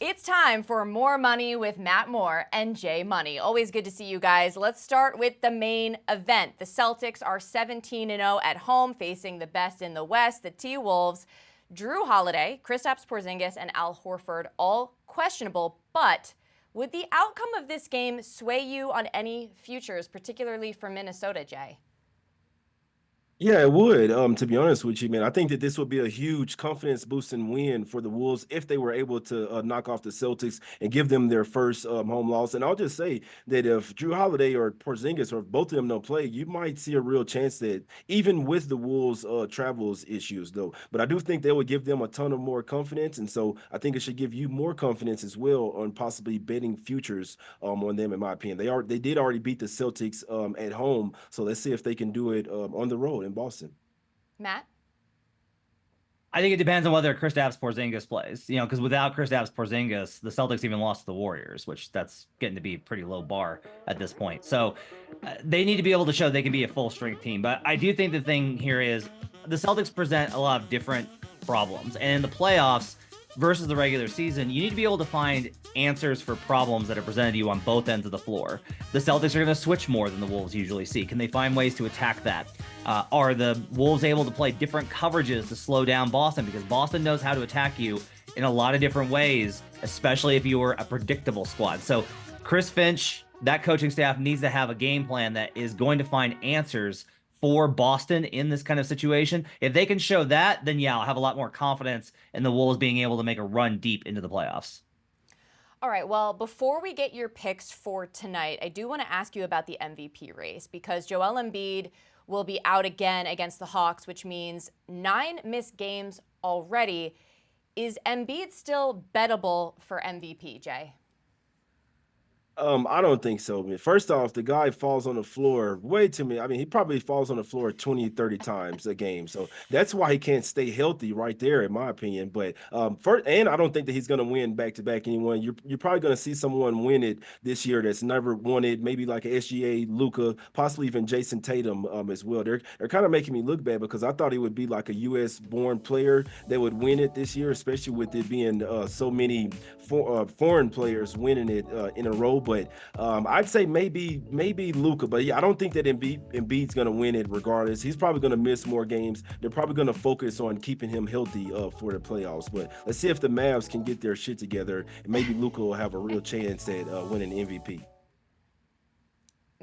It's time for More Money with Matt Moore and Jay Money. Always good to see you guys. Let's start with the main event. The Celtics are 17-0 at home, facing the best in the West, the T-Wolves. Drew Holiday, Kristaps Porzingis, and Al Horford all questionable, but would the outcome of this game sway you on any futures, particularly for Minnesota, Jay? Yeah, it would. To be honest with you, man, I think that this would be a huge confidence boosting win for the Wolves if they were able to knock off the Celtics and give them their first home loss. And I'll just say that if Drew Holiday or Porzingis or if both of them don't play, you might see a real chance that even with the Wolves' travels issues, though, but I do think they would give them a ton of more confidence, and so I think it should give you more confidence as well on possibly betting futures on them. In my opinion, they did already beat the Celtics at home, so let's see if they can do it on the road in Boston. Matt? I think it depends on whether Kristaps Porzingis plays. Because without Kristaps Porzingis, the Celtics even lost to the Warriors, which that's getting to be a pretty low bar at this point. So they need to be able to show they can be a full-strength team. But I do think the thing here is the Celtics present a lot of different problems. And in the playoffs versus the regular season, you need to be able to find answers for problems that are presented to you on both ends of the floor. The Celtics are going to switch more than the Wolves usually see. Can they find ways to attack that? Are the Wolves able to play different coverages to slow down Boston? Because Boston knows how to attack you in a lot of different ways, especially if you are a predictable squad. So Chris Finch, that coaching staff needs to have a game plan that is going to find answers for Boston in this kind of situation. If they can show that, then yeah, I'll have a lot more confidence in the Wolves being able to make a run deep into the playoffs. All right, well, before we get your picks for tonight, I do want to ask you about the MVP race because Joel Embiid will be out again against the Hawks, which means 9 missed games already. Is Embiid still bettable for MVP, Jay? I don't think so, man. First off, the guy falls on the floor way too many. I mean, he probably falls on the floor 20, 30 times a game. So that's why he can't stay healthy right there, in my opinion. But first, and I don't think that he's going to win back-to-back anyone. You're probably going to see someone win it this year that's never won it, maybe like a SGA, Luka, possibly even Jason Tatum as well. They're kind of making me look bad because I thought he would be like a U.S.-born player that would win it this year, especially with it being so many foreign players winning it in a row. But I'd say maybe Luka, but yeah, I don't think that Embiid's going to win it regardless. He's probably going to miss more games. They're probably going to focus on keeping him healthy for the playoffs. But let's see if the Mavs can get their shit together, and maybe Luka will have a real chance at winning MVP.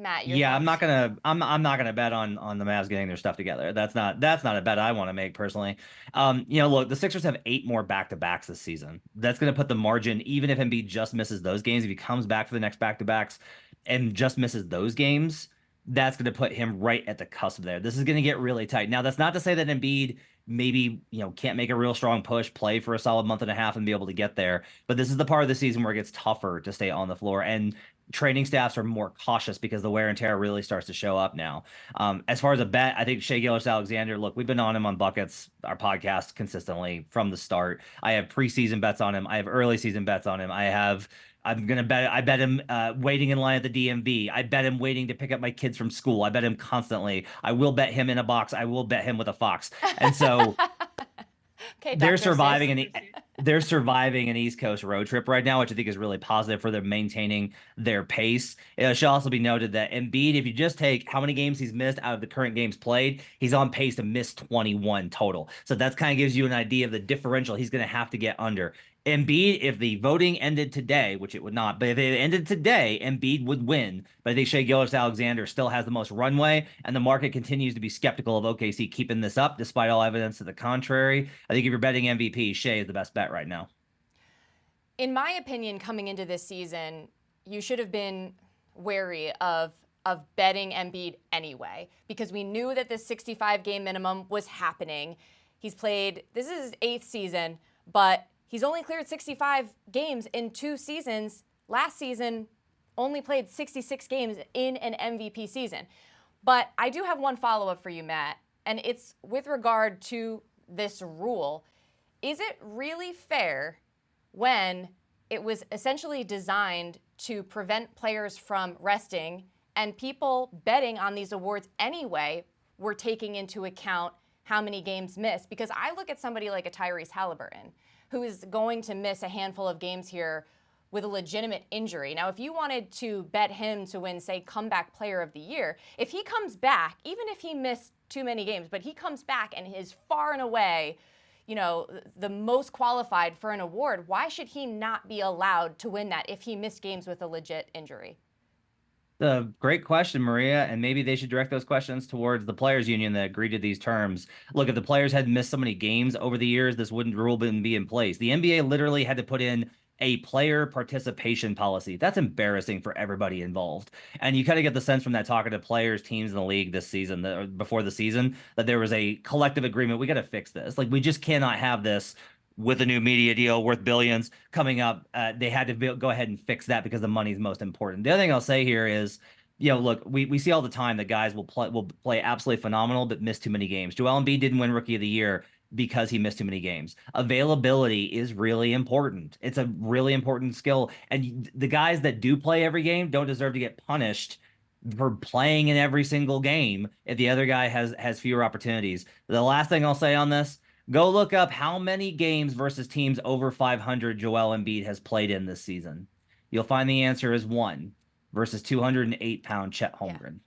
Matt, your Yeah, thoughts? I'm not gonna bet on the Mavs getting their stuff together. That's not a bet I want to make personally. Look, the Sixers have 8 more back-to-backs this season. That's gonna put the margin, even if Embiid just misses those games, if he comes back for the next back-to-backs and just misses those games, that's gonna put him right at the cusp there. This is gonna get really tight. Now, that's not to say that Embiid maybe can't make a real strong push, play for a solid month and a half and be able to get there. But this is the part of the season where it gets tougher to stay on the floor. And training staffs are more cautious because the wear and tear really starts to show up now. As far as a bet, I think Shai Gilgeous-Alexander, look, we've been on him on Buckets, our podcast, consistently from the start. I have preseason bets on him. I have early season bets on him. I bet him waiting in line at the DMV. I bet him waiting to pick up my kids from school. I bet him constantly. I will bet him in a box. I will bet him with a fox. And so Okay, they're Dr. surviving Seuss. they're surviving an East Coast road trip right now, which I think is really positive for them maintaining their pace. It should also be noted that Embiid, if you just take how many games he's missed out of the current games played, he's on pace to miss 21 total. So that kind of gives you an idea of the differential he's going to have to get under. Embiid, if the voting ended today, which it would not, but if it ended today, Embiid would win. But I think Shai Gilgeous-Alexander still has the most runway, and the market continues to be skeptical of OKC keeping this up, despite all evidence to the contrary. I think if you're betting MVP, Shai is the best bet right now. In my opinion, coming into this season, you should have been wary of betting Embiid anyway, because we knew that this 65 game minimum was happening. This is his 8th season, but he's only cleared 65 games in 2 seasons. Last season, only played 66 games in an MVP season. But I do have one follow-up for you, Matt, and it's with regard to this rule. Is it really fair when it was essentially designed to prevent players from resting and people betting on these awards anyway were taking into account how many games missed? Because I look at somebody like a Tyrese Halliburton, who is going to miss a handful of games here with a legitimate injury. Now, if you wanted to bet him to win, say, comeback player of the year, if he comes back, even if he missed too many games, but he comes back and is far and away, the most qualified for an award, why should he not be allowed to win that if he missed games with a legit injury? Great question, Maria, and maybe they should direct those questions towards the players union that agreed to these terms. Look, if the players had missed so many games over the years, this rule wouldn't be in place. The NBA literally had to put in a player participation policy. That's embarrassing for everybody involved. And you kind of get the sense from that talking to players, teams in the league this season, before the season, that there was a collective agreement. We got to fix this. Like, we just cannot have this with a new media deal worth billions coming up. They had to go ahead and fix that because the money is most important. The other thing I'll say here is, look, we see all the time that guys will play absolutely phenomenal but miss too many games. Joel Embiid didn't win Rookie of the Year because he missed too many games. Availability is really important. It's a really important skill. And the guys that do play every game don't deserve to get punished for playing in every single game if the other guy has fewer opportunities. The last thing I'll say on this, go look up how many games versus teams over 500 Joel Embiid has played in this season. You'll find the answer is 1 versus 208-pound Chet Holmgren.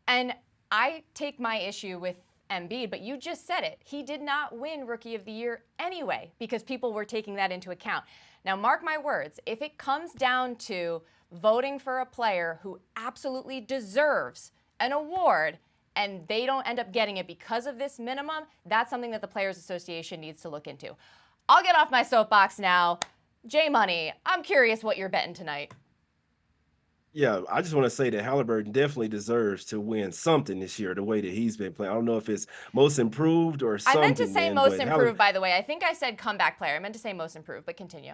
Yeah. And I take my issue with Embiid, but you just said it. He did not win Rookie of the Year anyway because people were taking that into account. Now, mark my words, if it comes down to voting for a player who absolutely deserves an award and they don't end up getting it because of this minimum, that's something that the Players Association needs to look into. I'll get off my soapbox now. J Money, I'm curious what you're betting tonight. Yeah, I just want to say that Halliburton definitely deserves to win something this year, the way that he's been playing. I don't know if it's most improved or something. I meant to say man, most but improved, by the way. I think I said comeback player. I meant to say most improved, but continue.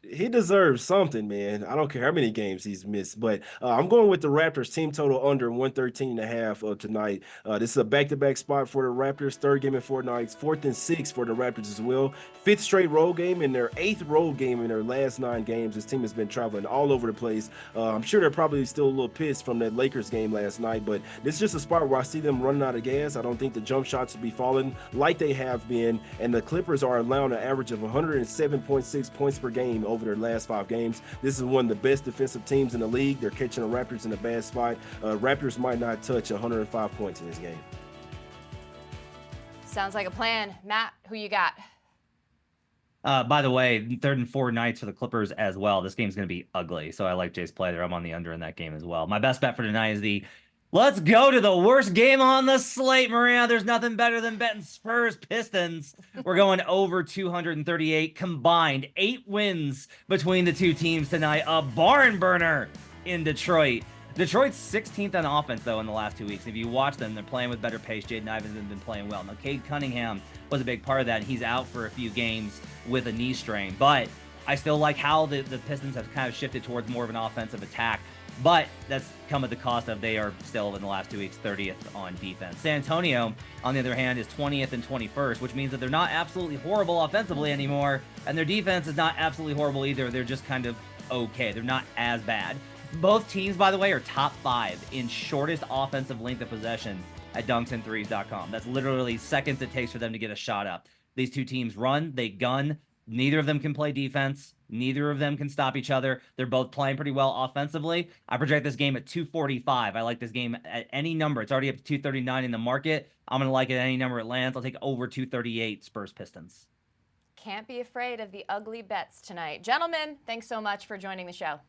He deserves something, man. I don't care how many games he's missed, but I'm going with the Raptors team total under 113.5 tonight. This is a back-to-back spot for the Raptors, third game in 4 nights, 4th and 6th for the Raptors as well. 5th straight road game and their 8th road game in their last 9 games. This team has been traveling all over the place. I'm sure they're probably still a little pissed from that Lakers game last night, but this is just a spot where I see them running out of gas. I don't think the jump shots will be falling like they have been, and the Clippers are allowing an average of 107.6 points per game over their last 5 games. This is one of the best defensive teams in the league. They're catching the Raptors in a bad spot. Raptors might not touch 105 points in this game. Sounds like a plan. Matt, who you got? By the way, 3rd and 4 nights for the Clippers as well. This game's going to be ugly, so I like Jay's play there. I'm on the under in that game as well. My best bet for tonight is let's go to the worst game on the slate, Maria. There's nothing better than betting Spurs Pistons. We're going over 238 combined. 8 wins between the two teams tonight. A barn burner in Detroit. Detroit's 16th on offense, though, in the last 2 weeks. If you watch them, they're playing with better pace. Jaden Ivins has been playing well. Now, Cade Cunningham was a big part of that. He's out for a few games with a knee strain. But I still like how the Pistons have kind of shifted towards more of an offensive attack. But that's come at the cost of they are still, in the last 2 weeks, 30th on defense. San Antonio, on the other hand, is 20th and 21st, which means that they're not absolutely horrible offensively anymore, and their defense is not absolutely horrible either. They're just kind of okay. They're not as bad. Both teams, by the way, are top 5 in shortest offensive length of possession at dunksandthrees.com. That's literally seconds it takes for them to get a shot up. These two teams run, they gun. Neither of them can play defense. Neither of them can stop each other. They're both playing pretty well offensively. I project this game at 245. I like this game at any number. It's already up to 239 in the market. I'm going to like it at any number it lands. I'll take over 238 Spurs Pistons. Can't be afraid of the ugly bets tonight. Gentlemen, thanks so much for joining the show.